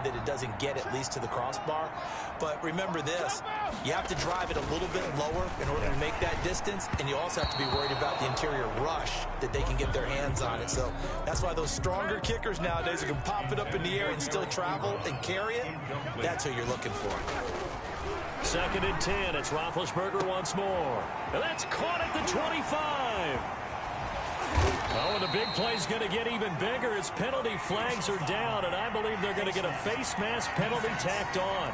that it doesn't get at least to the crossbar. But remember this, you have to drive it a little bit lower in order to make that distance, and you also have to be worried about the interior rush that they can get their hands on it. So that's why those stronger kickers nowadays who can pop it up in the air and still travel and carry it, that's who you're looking for. 2nd and 10. It's Roethlisberger once more. And that's caught at the 25. Oh, and the big play's going to get even bigger as penalty flags are down, and I believe they're going to get a face mask penalty tacked on.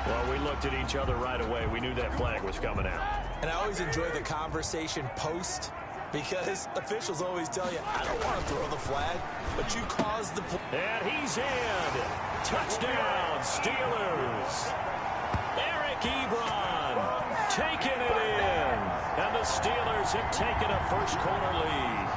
Well, we looked at each other right away. We knew that flag was coming out. And I always enjoy the conversation post, because officials always tell you, I don't want to throw the flag, but you caused the play. And he's in. Touchdown, Steelers. Eric Ebron taking it in. And the Steelers have taken a first-quarter lead.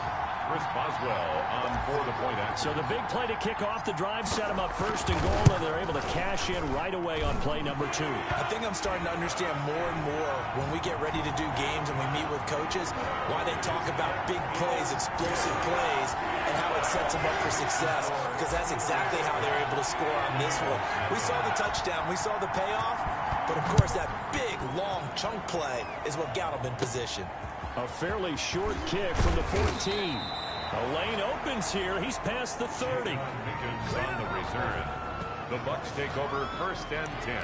Chris Boswell on for the point action. So the big play to kick off the drive set them up 1st and goal, and they're able to cash in right away on play number 2. I think I'm starting to understand more and more when we get ready to do games and we meet with coaches why they talk about big plays, explosive plays, and how it sets them up for success, because that's exactly how they're able to score on this one. We saw the touchdown. We saw the payoff. But, of course, that big, long chunk play is what got them in position. A fairly short kick from the 14. A lane opens here. He's past the 30. Pickens on the return. The Bucs take over 1st and 10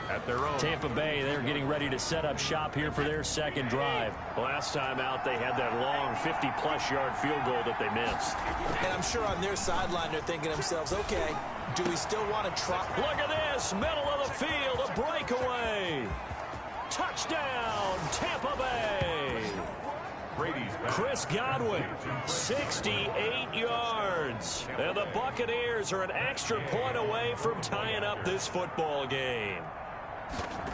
at their own. Tampa Bay, they're getting ready to set up shop here for their 2nd drive. Last time out, they had that long 50-plus yard field goal that they missed. And I'm sure on their sideline they're thinking to themselves, okay, do we still want to try? Look at this, middle of the field, a breakaway. Touchdown, Tampa Bay. Chris Godwin, 68 yards. And the Buccaneers are an extra point away from tying up this football game.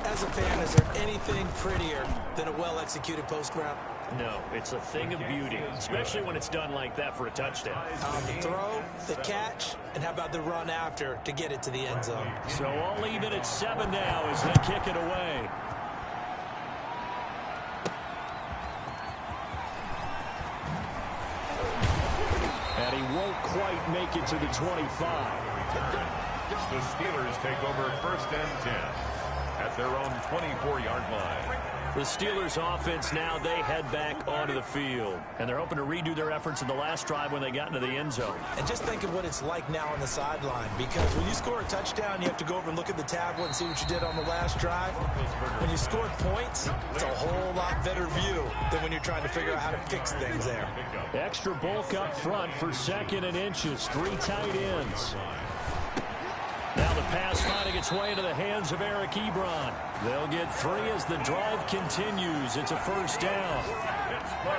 As a fan, is there anything prettier than a well-executed post route? No, it's a thing of beauty, especially when it's done like that for a touchdown. The throw, the catch, and how about the run after to get it to the end zone? So all even at 7 now as they kick it away. And he won't quite make it to the 25. The Steelers take over 1st and 10 at their own 24-yard line. The Steelers offense now, they head back onto the field. And they're hoping to redo their efforts in the last drive when they got into the end zone. And just think of what it's like now on the sideline, because when you score a touchdown, you have to go over and look at the tablet and see what you did on the last drive. When you scored points, it's a whole lot better view than when you're trying to figure out how to fix things there. Extra bulk up front for 2nd and inches. 3 tight ends. Now the pass finding its way into the hands of Eric Ebron. They'll get 3 as the drive continues. It's a 1st down.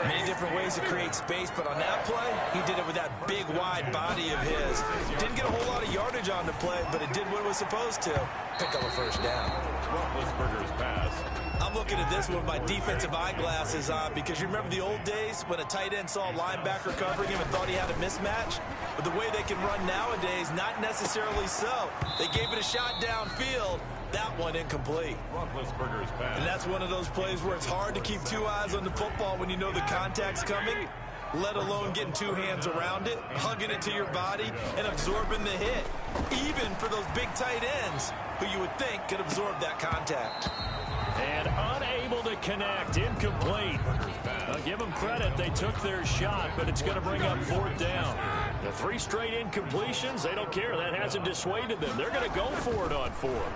Many different ways to create space, but on that play, he did it with that big, wide body of his. Didn't get a whole lot of yardage on the play, but it did what it was supposed to. Pick up a 1st down. Roethlisberger's pass. I'm looking at this with my defensive eyeglasses on, because you remember the old days when a tight end saw a linebacker covering him and thought he had a mismatch? But the way they can run nowadays, not necessarily so. They gave it a shot downfield. That one incomplete. Roethlisberger's pass. And that's one of those plays where it's hard to keep 2 eyes on the football when you know the contact's coming, let alone getting 2 hands around it, hugging it to your body, and absorbing the hit. Even for those big tight ends who you would think could absorb that contact. And unable to connect, incomplete. I'll give them credit, they took their shot, but it's going to bring up 4th down. The 3 straight incompletions, they don't care. That hasn't dissuaded them. They're going to go for it on 4th.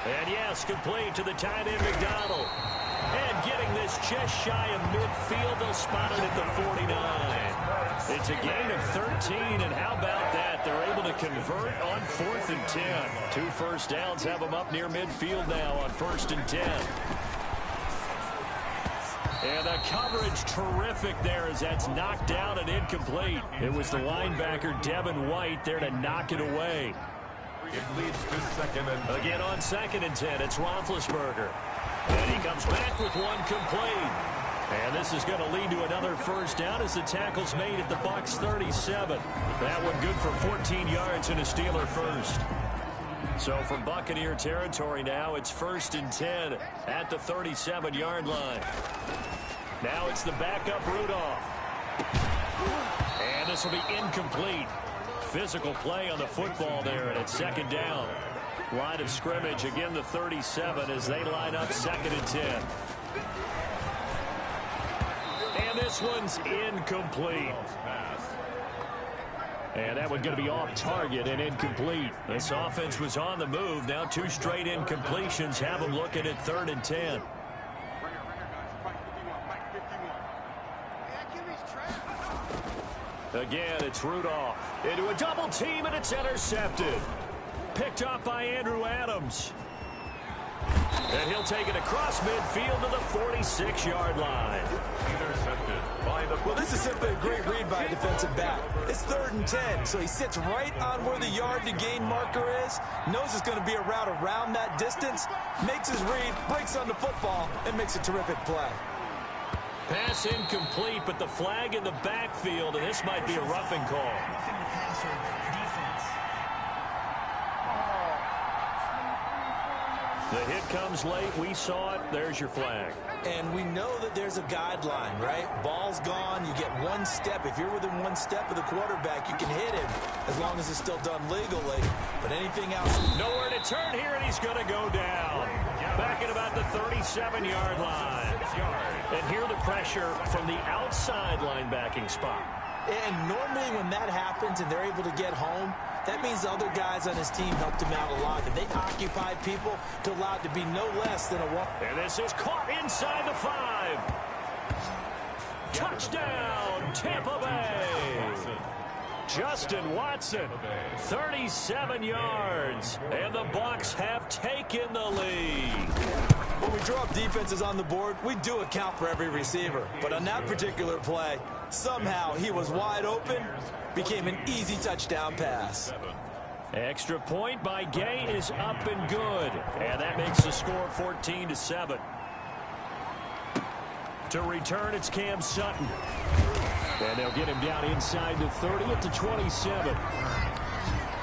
And yes, complete to the tight end McDonald. And getting this just shy of midfield, they'll spot it at the 49. It's a gain of 13, and how about that? They're able to convert on 4th and 10. 2 1st downs have them up near midfield now on 1st and 10. And the coverage terrific there as that's knocked down and incomplete. It was the linebacker Devin White there to knock it away. It leads to 2nd and again on 2nd and 10. It's Roethlisberger. And he comes back with 1 complete. And this is going to lead to another 1st down as the tackle's made at the Bucs 37. That one good for 14 yards and a Steeler first. So from Buccaneer territory now, it's 1st and 10 at the 37-yard line. Now it's the backup Rudolph. And this will be incomplete. Physical play on the football there, and it's second down. Line of scrimmage, again the 37 as they line up 2nd and 10. And this one's incomplete. And that one going to be off target and incomplete. This offense was on the move. Now 2 straight incompletions have them looking at 3rd and 10. Again, it's Rudolph into a double team, and it's intercepted. Picked up by Andrew Adams. And he'll take it across midfield to the 46-yard line. Intercepted by the... Well, this is simply a great read by a defensive back. It's 3rd and 10, so he sits right on where the yard-to-gain marker is, knows it's going to be a route around that distance, makes his read, breaks on the football, and makes a terrific play. Pass incomplete, but the flag in the backfield, and this might be a roughing call. The hit comes late. We saw it. There's your flag. And we know that there's a guideline, right? Ball's gone. You get 1 step. If you're within 1 step of the quarterback, you can hit him as long as it's still done legally. But anything else... Nowhere to turn here, and he's going to go down. Back at about the 37-yard line. And here the pressure from the outside linebacking spot. And normally when that happens and they're able to get home, that means the other guys on his team helped him out a lot. And they occupied people to allow it to be no less than a 1. And this is caught inside the 5. Touchdown, Tampa Bay. Justin Watson, 37 yards. And the Bucs have taken the lead. When we draw up defenses on the board, we do account for every receiver. But on that particular play, somehow he was wide open, became an easy touchdown pass. Extra point by Gay is up and good. And that makes the score 14-7. To return, it's Cam Sutton. And they'll get him down inside the 30 at the 27.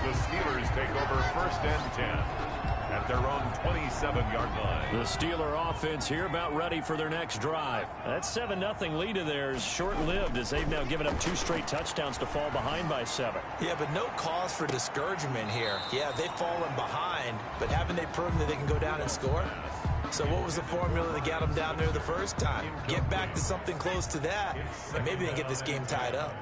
The Steelers take over 1st and 10 at their own 27-yard line. The Steeler offense here about ready for their next drive. That 7-0 lead of theirs short-lived as they've now given up 2 straight touchdowns to fall behind by 7. Yeah, but no cause for discouragement here. Yeah, they've fallen behind, but haven't they proven that they can go down and score? So what was the formula that got them down there the first time? Get back to something close to that, and maybe they get this game tied up.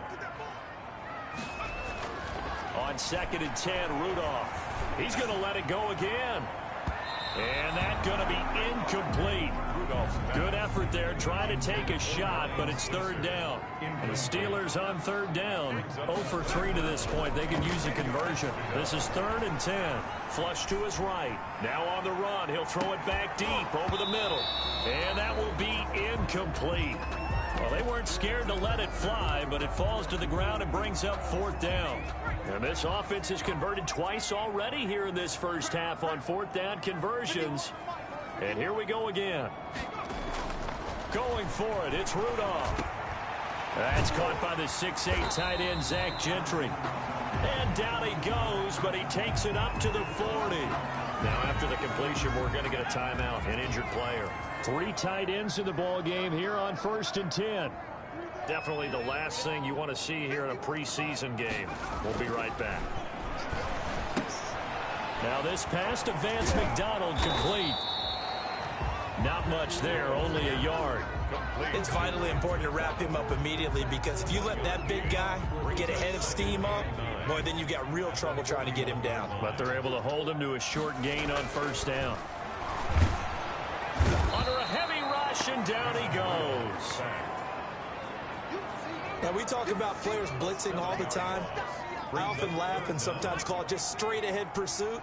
On 2nd and 10, Rudolph. He's going to let it go again. And that's going to be incomplete. Good effort there, trying to take a shot, but it's 3rd down. And the Steelers on 3rd down, 0 for 3 to this point. They can use a conversion. This is 3rd and 10. Flush to his right. Now on the run. He'll throw it back deep over the middle. And that will be incomplete. Well, they weren't scared to let it fly, but it falls to the ground and brings up 4th down. And this offense has converted twice already here in this first half on 4th down conversions. And here we go again. Going for it, it's Rudolph. That's caught by the 6'8" tight end, Zach Gentry. And down he goes, but he takes it up to the 40. Now after the completion, we're going to get a timeout, an injured player. 3 tight ends in the ball game here on 1st and 10. Definitely the last thing you want to see here in a preseason game. We'll be right back. Now this pass to Vance McDonald complete. Not much there, only a yard. It's vitally important to wrap him up immediately because if you let that big guy get a head of steam up, boy, then you've got real trouble trying to get him down. But they're able to hold him to a short gain on 1st down. Under a heavy rush, and down he goes. Now, we talk about players blitzing all the time. I often laugh and sometimes call it just straight-ahead pursuit.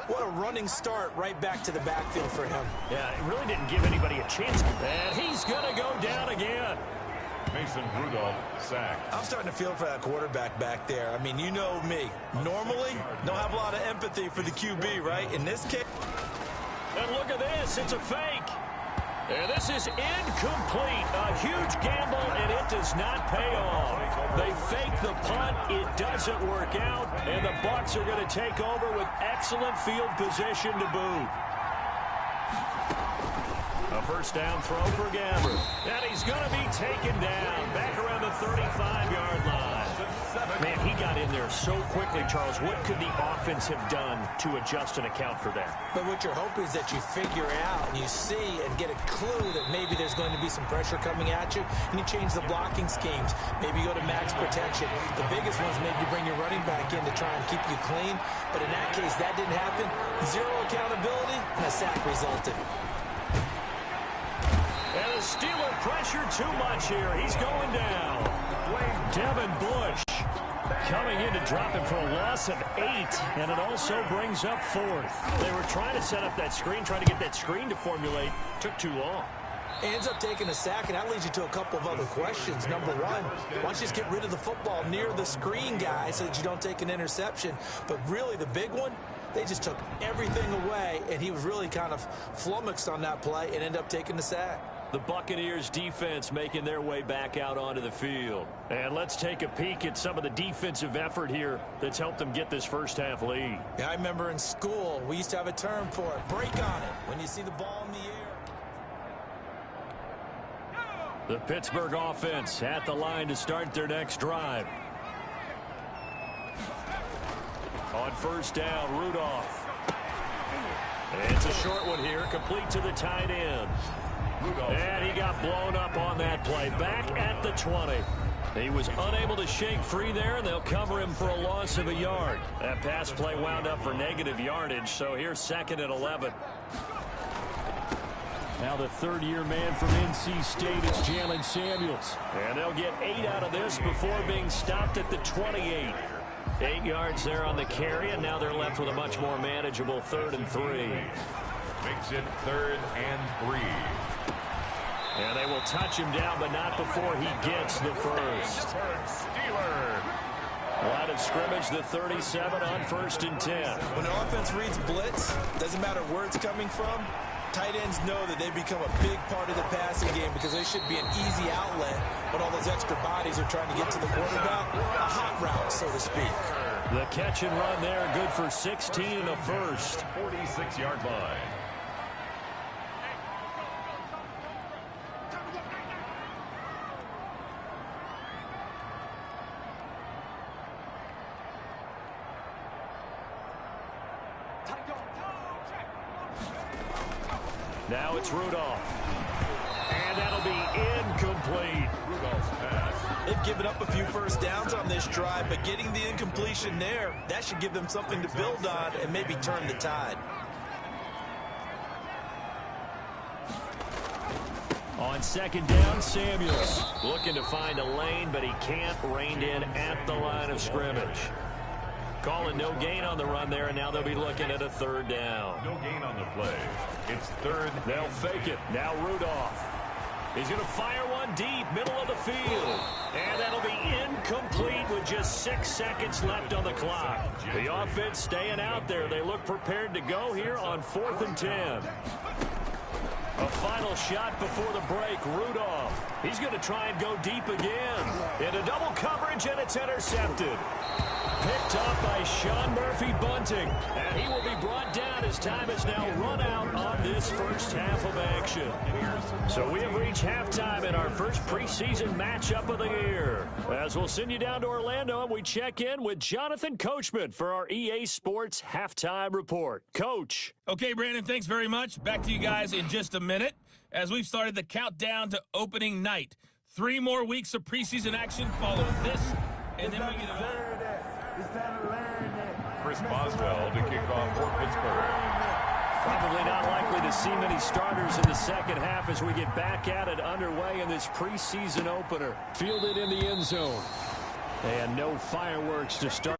What a running start right back to the backfield for him. Yeah, it really didn't give anybody a chance. And he's going to go down again. Mason Rudolph sacked. I'm starting to feel for that quarterback back there. I mean, you know me. Normally, don't have a lot of empathy for the QB, right? In this case. And look at this. It's a fake. And this is incomplete. A huge gamble, and it does not pay off. They fake the punt. It doesn't work out. And the Bucs are going to take over with excellent field position to boot. A 1st down throw for Gabbert. And he's going to be taken down back around the 35-yard line. there so quickly, Charles. What could the offense have done to adjust and account for that? But what you're hoping is that you figure out and you see and get a clue that maybe there's going to be some pressure coming at you, and you change the blocking schemes. Maybe you go to max protection. The biggest one is maybe you bring your running back in to try and keep you clean. But in that case, that didn't happen. Zero accountability, and a sack resulted. And the Steeler pressure too much here. He's going down. Devin Bush coming in to drop him for a loss of 8, and it also brings up 4th. They were trying to set up that screen, trying to get that screen to formulate. Took too long. Ends up taking a sack, and that leads you to a couple of other questions. Number one, why don't you just get rid of the football near the screen guy so that you don't take an interception? But really, the big one, they just took everything away, and he was really kind of flummoxed on that play and ended up taking the sack. The Buccaneers defense making their way back out onto the field. And let's take a peek at some of the defensive effort here that's helped them get this first half lead. Yeah, I remember in school, we used to have a term for it. Break on it when you see the ball in the air. The Pittsburgh offense at the line to start their next drive. On first down, Rudolph. And it's a short one here, complete to the tight end. And he got blown up on that play. Back at the 20. He was unable to shake free there, and they'll cover him for a loss of a yard. That pass play wound up for negative yardage, so here's 2nd and 11. Now the third-year man from NC State is Jalen Samuels. And they'll get 8 out of this before being stopped at the 28. 8 yards there on the carry, and now they're left with a much more manageable 3rd and 3. Makes it 3rd and 3. And they will touch him down, but not before he gets the first. Steeler. Line of scrimmage, the 37 on 1st and 10. When an offense reads blitz, doesn't matter where it's coming from, tight ends know that they become a big part of the passing game because they should be an easy outlet when all those extra bodies are trying to get to the quarterback. A hot route, so to speak. The catch and run there, good for 16 and a first. 46-yard line. Now it's Rudolph. And that'll be incomplete. Rudolph's pass. They've given up a few first downs on this drive, but getting the incompletion there, that should give them something to build on and maybe turn the tide. On 2nd down, Samuels looking to find a lane, but he can't. Reined in at the line of scrimmage. Calling no gain on the run there, and now they'll be looking at a 3rd down. No gain on the play. It's 3rd. They'll fake it. Now Rudolph. He's going to fire one deep, middle of the field. And that'll be incomplete with just 6 seconds left on the clock. The offense staying out there. They look prepared to go here on 4th and 10. A final shot before the break. Rudolph. He's going to try and go deep again. Into double coverage, and it's intercepted. Picked up by Sean Murphy Bunting. And he will be brought down as time is now run out on this first half of action. So we have reached halftime in our first preseason matchup of the year. As we'll send you down to Orlando, and we check in with Jonathan Coachman for our EA Sports Halftime Report. Coach. Okay, Brandon, thanks very much. Back to you guys in just a minute as we've started the countdown to opening night. 3 more weeks of preseason action follow this, and then we get a... Chris Boswell to kick off for Pittsburgh. Probably not likely to see many starters in the second half as we get back at it underway in this preseason opener. Fielded in the end zone. And no fireworks to start.